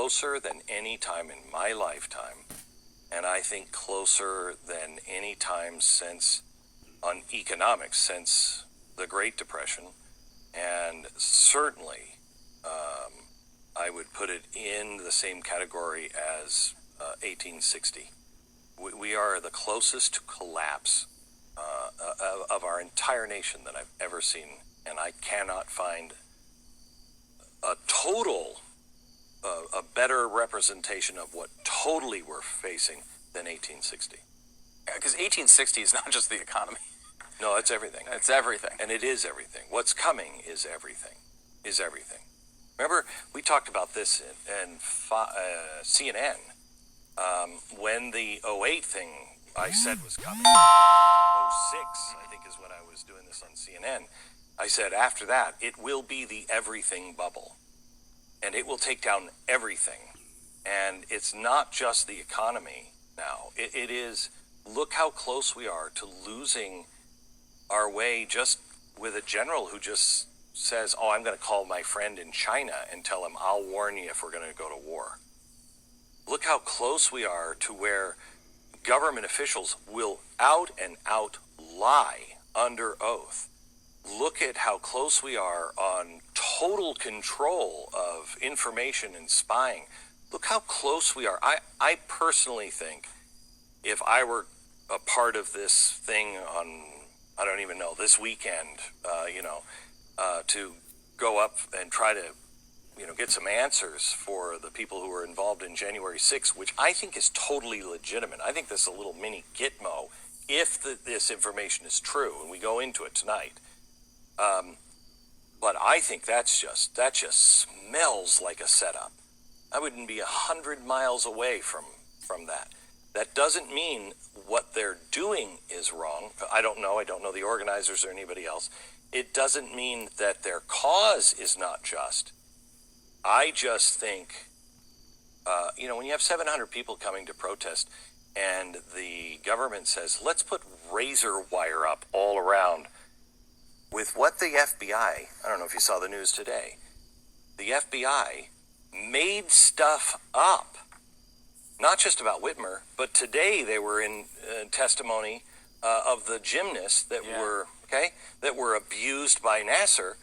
closer than any time in my lifetime, and I think closer than any time since, on economics, since the Great Depression, and certainly I would put it in the same category as 1860. We are the closest to collapse of our entire nation that I've ever seen, and I cannot find a better representation of what totally we're facing than 1860. Yeah, because 1860 is not just the economy. No, it's everything. It's everything. And it is everything. What's coming is everything. Remember, we talked about this in CNN when the '08 thing I said was coming. '06, I think, is when I was doing this on CNN. I said after that, it will be the everything bubble. And it will take down everything. And it's not just the economy now. It is, look how close we are to losing our way just with a general who just says, oh, I'm going to call my friend in China and tell him I'll warn you if we're going to go to war. Look how close we are to where government officials will out and out lie under oath. Look at how close we are on total control of information and spying. Look how close we are. I personally think if I were a part of this thing on, I don't even know, this weekend, to go up and try to, get some answers for the people who were involved in January 6th, which I think is totally legitimate. I think this is a little mini Gitmo if this information is true, and we go into it tonight. But I think that just smells like a setup. I wouldn't be 100 miles away from that. That doesn't mean what they're doing is wrong. I don't know the organizers or anybody else. It doesn't mean that their cause is not just. I just think, when you have 700 people coming to protest and the government says, let's put razor wire up all around, with what the FBI, I don't know if you saw the news today, the FBI made stuff up, not just about Whitmer, but today they were in testimony of the gymnasts that were abused by Nasser.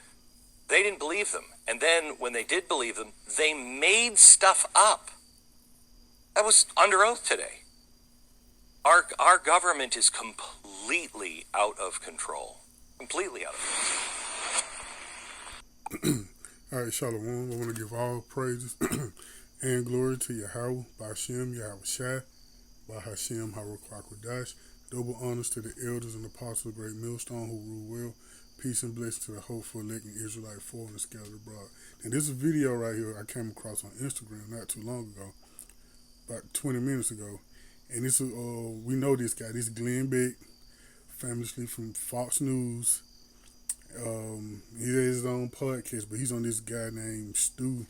They didn't believe them. And then when they did believe them, they made stuff up. That was under oath today. Our government is completely out of control. Completely out of control. All right, Shalom. I want to give all praises and glory to Yahweh, Ba'ashem, Yahweh Shai, Ba'Hashem, Harukwakadash. Double honors to the elders and apostles of the great millstone who rule well. Peace and blessings to the hopeful electing Israelite foreign and scattered abroad. And this is a video right here I came across on Instagram not too long ago, about 20 minutes ago. And this is, we know this guy. This is Glenn Beck, famously from Fox News. He has his own podcast, but he's on this guy named Stu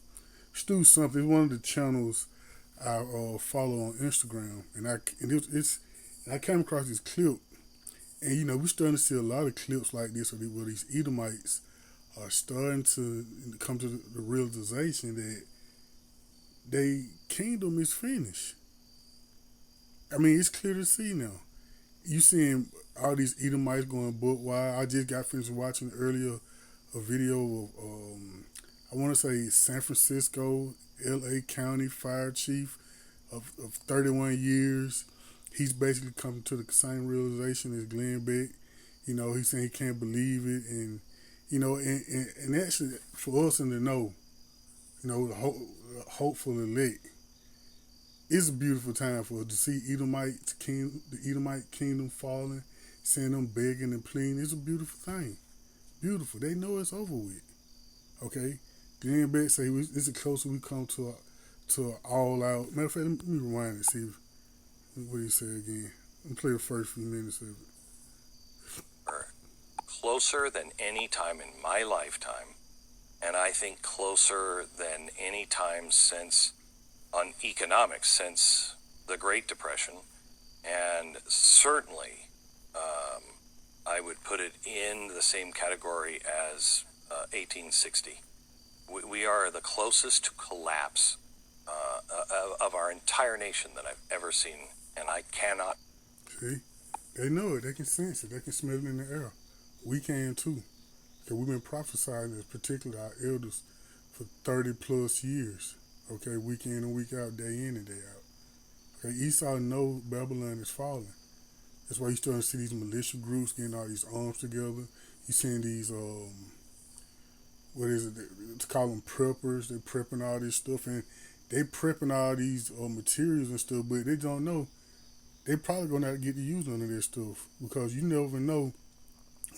something. It's one of the channels I follow on Instagram, and I came across this clip, and we're starting to see a lot of clips like this where these Edomites are starting to come to the realization that their kingdom is finished. I mean, it's clear to see now. You seeing all these Edomites going buck wild. I just got finished watching earlier a video of, I want to say San Francisco, L.A. County Fire Chief of 31 years. He's basically come to the same realization as Glenn Beck. He's saying he can't believe it. And, and actually for us and to know, the hopeful elect, it's a beautiful time for us to see the Edomite kingdom falling, seeing them begging and pleading. It's a beautiful thing. Beautiful. They know it's over with. Okay? Glenn Beck say this is the closer we come to an all-out. Matter of fact, let me rewind and see what he said again. Let me play the first few minutes of it. Closer than any time in my lifetime, and I think closer than any time since, on economics, since the Great Depression, and certainly I would put it in the same category as 1860. We are the closest to collapse of our entire nation that I've ever seen, and I cannot. See, they know it. They can sense it. They can smell it in the air. We can too. Okay, we've been prophesying this, particularly our elders, for 30 plus years. Okay, week in and week out, day in and day out. Okay, Esau knows Babylon is falling. That's why you're starting to see these militia groups getting all these arms together. You're seeing these, what is it? They call them preppers. They're prepping all this stuff, and they prepping all these materials and stuff, but they don't know. They probably gonna have to get to use none of this stuff because you never know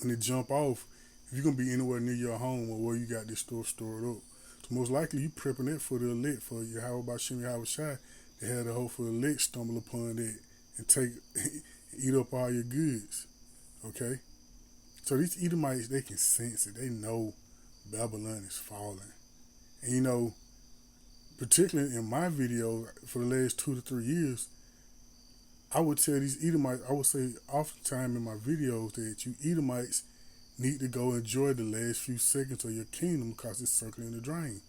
when they jump off if you're gonna be anywhere near your home or where you got this stuff stored up. So most likely you prepping it for the elect, for Yahweh Bashim Yahweh Shai. They had the hope for the elect stumble upon that and take eat up all your goods. Okay? So these Edomites, they can sense it. They know Babylon is falling. And you know, particularly in my video for the last 2 to 3 years, I would tell these Edomites, I would say oftentimes in my videos that you Edomites need to go enjoy the last few seconds of your kingdom because it's circling the drain.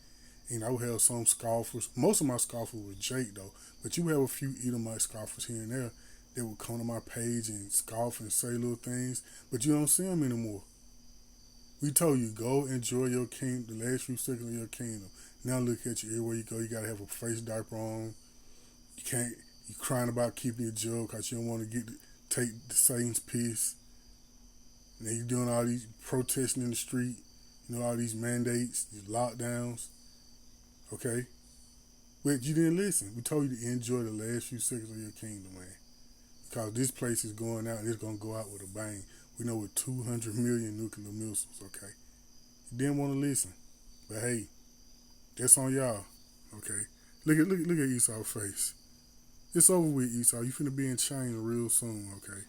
And I would have some scoffers. Most of my scoffers were Jake though, but you have a few Edomite scoffers here and there that would come to my page and scoff and say little things, but you don't see them anymore. We told you, go enjoy your kingdom, the last few seconds of your kingdom. Now look at you, everywhere you go, you gotta have a face diaper on. You crying about keeping your job because you don't want to take the Satan's piss. And then you're doing all these protesting in the street, you know, all these mandates, these lockdowns. Okay? But you didn't listen. We told you to enjoy the last few seconds of your kingdom, man. Because this place is going out and it's going to go out with a bang. We know with 200 million nuclear missiles, okay? You didn't want to listen. But hey, that's on y'all, okay? Look at Esau's face. It's over with, Esau. You finna be in chains real soon, okay?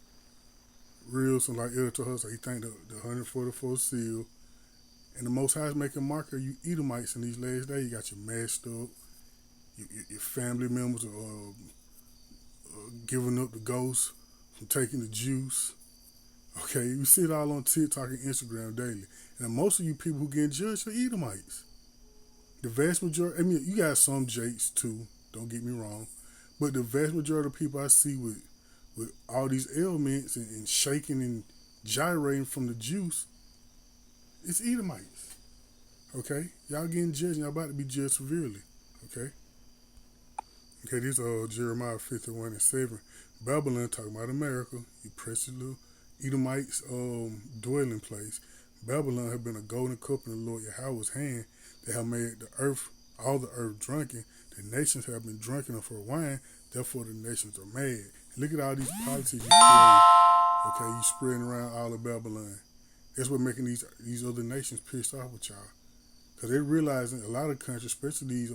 Real soon, like Elder told us, he think the 144th seal. And the Most High is making marker you Edomites in these last days. You got your messed up. Your family members are giving up the ghost from taking the juice. Okay, you see it all on TikTok and Instagram daily. And most of you people who get judged are Edomites. The vast majority, I mean, you got some Jakes too, don't get me wrong. But the vast majority of people I see with all these ailments and shaking and gyrating from the juice, it's Edomites. Okay? Y'all getting judged, y'all about to be judged severely. Okay? Okay, this is Jeremiah 51:7. Babylon, talking about America, you precious little Edomites dwelling place. Babylon have been a golden cup in the Lord Yahweh's hand that have made the earth, all the earth drunken. The nations have been drinking for wine, therefore the nations are mad. And look at all these policies you create. Okay, you spreading around all of Babylon. That's what making these other nations pissed off with y'all. Because they're realizing a lot of countries, especially these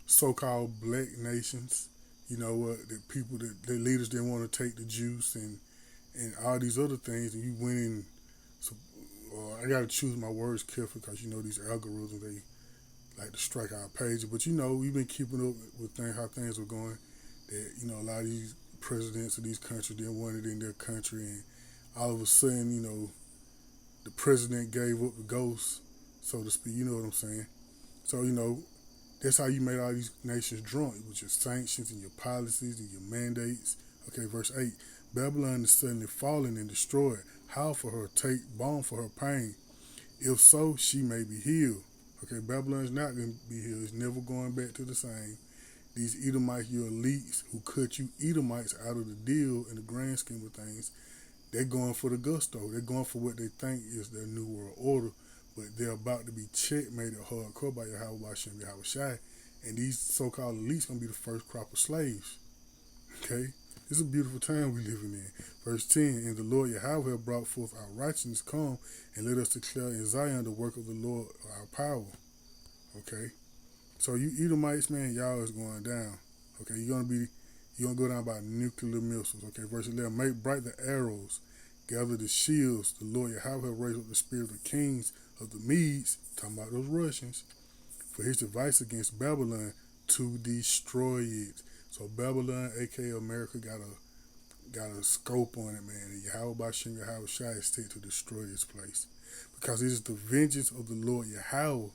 so-called black nations, you know what, the people that their leaders didn't want to take the juice and all these other things, and you went in. So I got to choose my words carefully because you know these algorithms, they like to strike our pages. But you know, we've been keeping up with how things were going. That, you know, a lot of these presidents of these countries didn't want it in their country, and all of a sudden, you know, the president gave up the ghost, so to speak. You know what I'm saying? So, you know, that's how you made all these nations drunk, with your sanctions and your policies and your mandates. Okay, verse 8. Babylon is suddenly fallen and destroyed. Howl for her, take balm for her pain. If so, she may be healed. Okay, Babylon's not going to be healed. It's never going back to the same. These Edomites, your elites who cut you Edomites out of the deal in the grand scheme of things, they're going for the gusto. They're going for what they think is their new world order, but they're about to be checkmated hardcore by Yahweh Bashim Yahweh Shai, and these so-called elites going to be the first crop of slaves. Okay? It's a beautiful time we living in. Verse 10, and the Lord Yahweh brought forth our righteousness, come, and let us declare in Zion the work of the Lord, our power. Okay? So you Edomites, man, y'all is going down. Okay? You're gonna go down by nuclear missiles. Okay? Verse 11, make bright the arrows, gather the shields. The Lord Yahweh raised up the spirit of the kings of the Medes, talking about those Russians, for his device against Babylon to destroy it. So Babylon, aka America, got a scope on it, man. And Yahweh Bashim Yahweh Shai is set to destroy this place. Because it is the vengeance of the Lord Yahweh,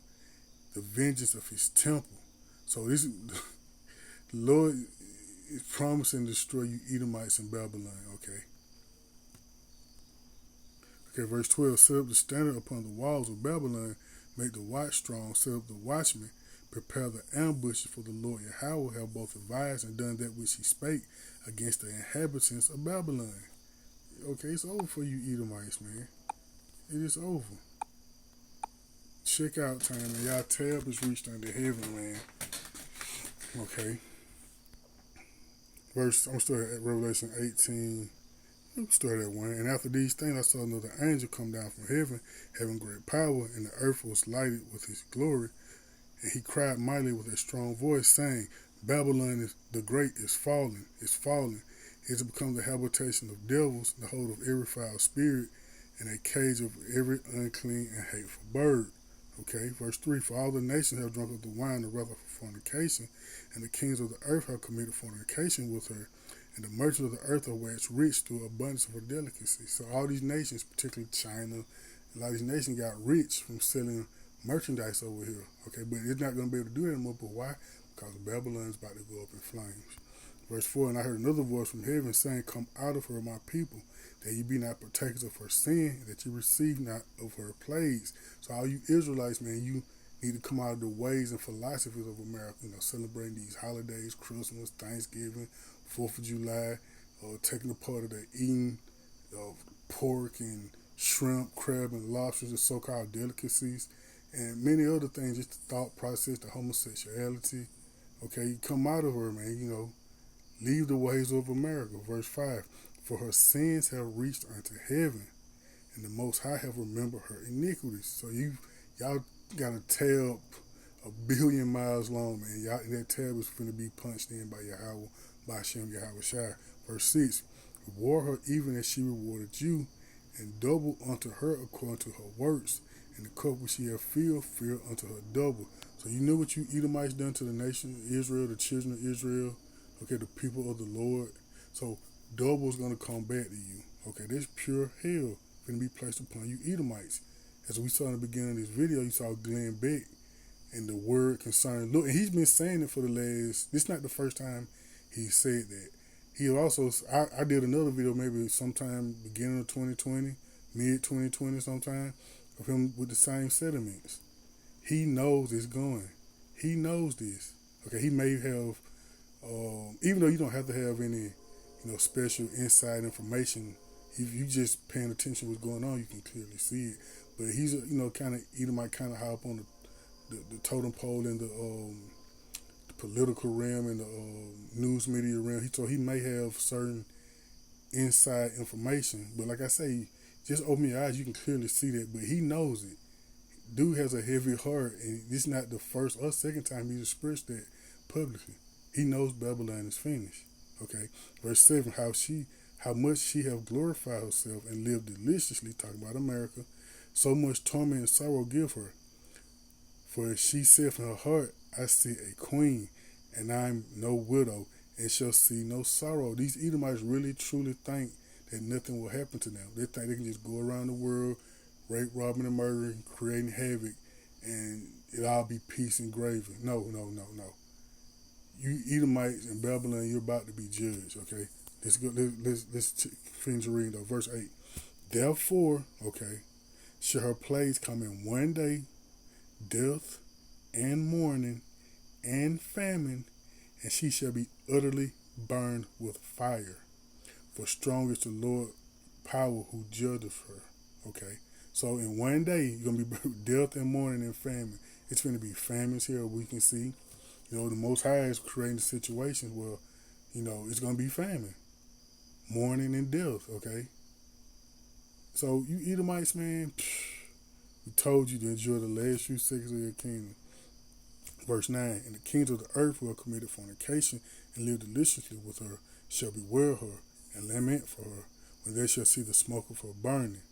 the vengeance of his temple, So this the Lord is promising to destroy you Edomites in Babylon. Okay, verse 12. Set up the standard upon the walls of Babylon, make the watch strong, set up the watchmen, prepare the ambushes, for the Lord Yahweh have both advised and done that which he spake against the inhabitants of Babylon. Okay, it's over for you Edomites, man. It is over. Check out time, man. Y'all tab is reached under heaven, man. Okay. I'm gonna start at Revelation 18. We start at 1. And after these things, I saw another angel come down from heaven, having great power, and the earth was lighted with his glory. And he cried mightily with a strong voice, saying, Babylon the great is fallen, It has become the habitation of devils, the hold of every foul spirit, and a cage of every unclean and hateful bird. Okay, verse 3. For all the nations have drunk of the wine of wrath of fornication, and the kings of the earth have committed fornication with her, and the merchants of the earth are waxed rich through abundance of her delicacy. So all these nations, particularly China, a lot of these nations got rich from selling merchandise over here. Okay, but it's not going to be able to do that anymore. But why? Because Babylon's about to go up in flames. Verse 4, and I heard another voice from heaven saying, Come out of her, my people, that ye be not partakers of her sin, that ye receive not of her plagues. So all you Israelites, man, you need to come out of the ways and philosophies of America, celebrating these holidays, Christmas, Thanksgiving, 4th of July, taking a part of the eating of pork and shrimp, crab, and lobsters, the so-called delicacies, and many other things, just the thought process, the homosexuality. Okay, you come out of her, man, leave the ways of America. Verse 5, for her sins have reached unto heaven, and the Most High have remembered her iniquities. So y'all got a tab 1,000,000,000 miles long, man. Y'all, that tab is going to be punched in by Yahweh, by Hashem, Yahweh Shai. Verse 6, reward her even as she rewarded you, and double unto her according to her works, and the cup which she hath filled, fill unto her double. So you know what you Edomites done to the nation of Israel, the children of Israel, okay, the people of the Lord. So double is going to come back to you. Okay, this pure hell going to be placed upon you Edomites. As we saw in the beginning of this video, you saw Glenn Beck and the word concerning, look, and he's been saying it for the last, this is not the first time he said that. He also, I did another video maybe sometime beginning of 2020, mid 2020 sometime, of him with the same sentiments. He knows it's going. He knows this. Okay, he may have, even though you don't have to have any, special inside information, if you just paying attention to what's going on, you can clearly see it. But he's, kind of, Edomite kind of high up on the totem pole in the political realm and the news media realm. So he may have certain inside information. But like I say, just open your eyes, you can clearly see that. But he knows it. Dude has a heavy heart, and this is not the first or second time he's expressed that publicly. He knows Babylon is finished. Okay, verse 7, how much she have glorified herself and lived deliciously, talking about America, so much torment and sorrow give her. For she saith in her heart, I see a queen, and I am no widow, and shall see no sorrow. These Edomites really truly think that nothing will happen to them. They think they can just go around the world, rape, robbing, and murdering, creating havoc, and it all be peace and gravy. No. You Edomites in Babylon, you're about to be judged, okay? Let's go. Let's finish reading though. Verse 8. Therefore, okay, shall her plagues come in one day, death and mourning and famine, and she shall be utterly burned with fire. For strong is the Lord power who judgeth her. Okay. So in one day, you're going to be death and mourning and famine. It's going to be famines here, we can see. The Most High is creating situations where, it's going to be famine, mourning and death, okay? So you Edomites, man, we told you to enjoy the last few seconds of your kingdom. Verse 9, and the kings of the earth who have committed fornication and lived deliciously with her shall bewail her and lament for her when they shall see the smoke of her burning,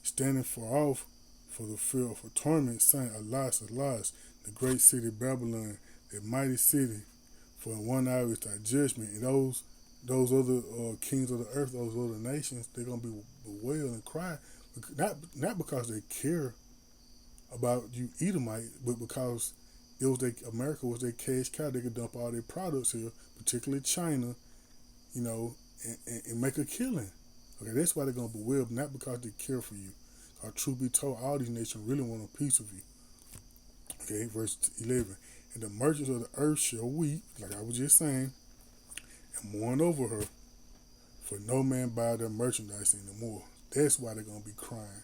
standing far off for the fear of her torment, saying, Alas, alas, the great city Babylon, the mighty city, for in 1 hour is thy judgment. And those other kings of the earth, those other nations, they're going to be bewail and cry, not because they care about you Edomite, but because America was their cash cow. They could dump all their products here, particularly China, and make a killing. Okay, that's why they're gonna beware, not because they care for you. Truth be told, all these nations really want a piece of you. Okay, verse 11. And the merchants of the earth shall weep, like I was just saying, and mourn over her, for no man buy their merchandise anymore. That's why they're gonna be crying.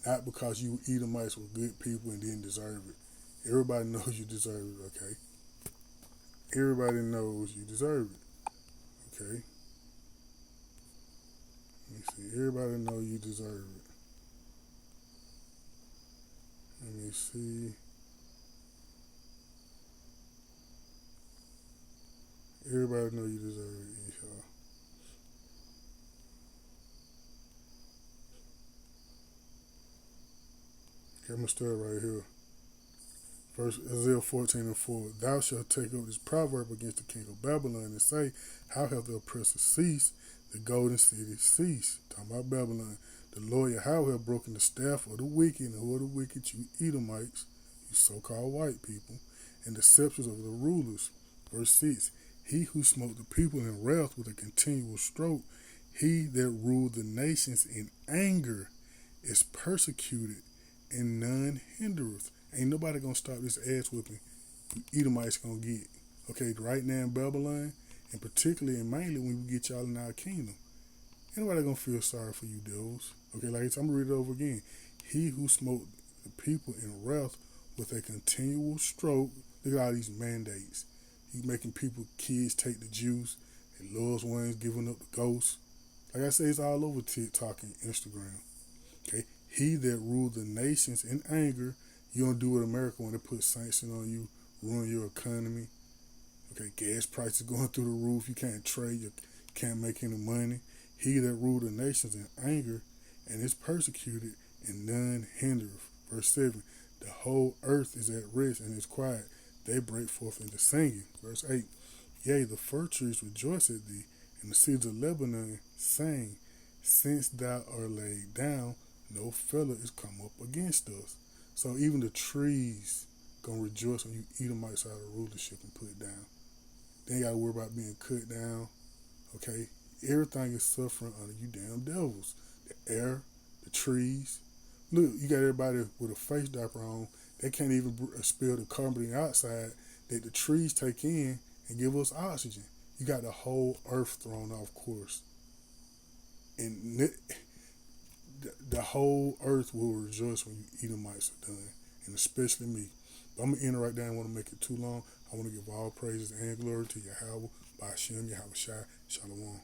Not because you Edomites were good people and didn't deserve it. Everybody knows you deserve it, okay? Everybody knows you deserve it, okay? Let me see. Everybody knows you deserve it. Let me see. Everybody knows you deserve it, Esau. Okay, I'm going to start right here. Verse Isaiah 14:4. Thou shalt take up this proverb against the king of Babylon and say, how hath the oppressor ceased, the golden city ceased? Talking about Babylon. The Lord Yahweh hath broken the staff of the wicked, and who are the wicked? You Edomites, you so-called white people, and the scepters of the rulers. Verse 6. He who smote the people in wrath with a continual stroke, he that ruled the nations in anger, is persecuted, and none hindereth. Ain't nobody gonna stop this ass whipping you Edomites gonna get. Okay, right now in Babylon, and particularly and mainly when we get y'all in our kingdom. Ain't nobody gonna feel sorry for you devils. Okay, like I'm gonna read it over again. He who smote the people in wrath with a continual stroke. Look at all these mandates. He's making kids take the juice, their loved ones giving up the ghosts. Like I say, it's all over TikTok and Instagram. Okay, he that ruled the nations in anger. You don't do it in America when they put sanctions on you, ruin your economy. Okay, gas prices going through the roof. You can't trade. You can't make any money. He that ruled the nations in anger and is persecuted, and none hindereth. Verse 7. The whole earth is at rest and is quiet. They break forth into singing. Verse 8. Yea, the fir trees rejoice at thee, and the cedars of Lebanon sing. Since thou art laid down, no fellow is come up against us. So even the trees gonna rejoice when you Edomites out of rulership and put down. They ain't gotta worry about being cut down. Okay? Everything is suffering under you damn devils. The air, the trees. Look, you got everybody with a face diaper on. They can't even spill the carbon dioxide that the trees take in and give us oxygen. You got the whole earth thrown off course. And the whole earth will rejoice when you Edomites are done, and especially me. But I'm going to end it right there. I don't want to make it too long. I want to give all praises and glory to Yahweh, Ba'ashem, Yahweh Shai, Shalom.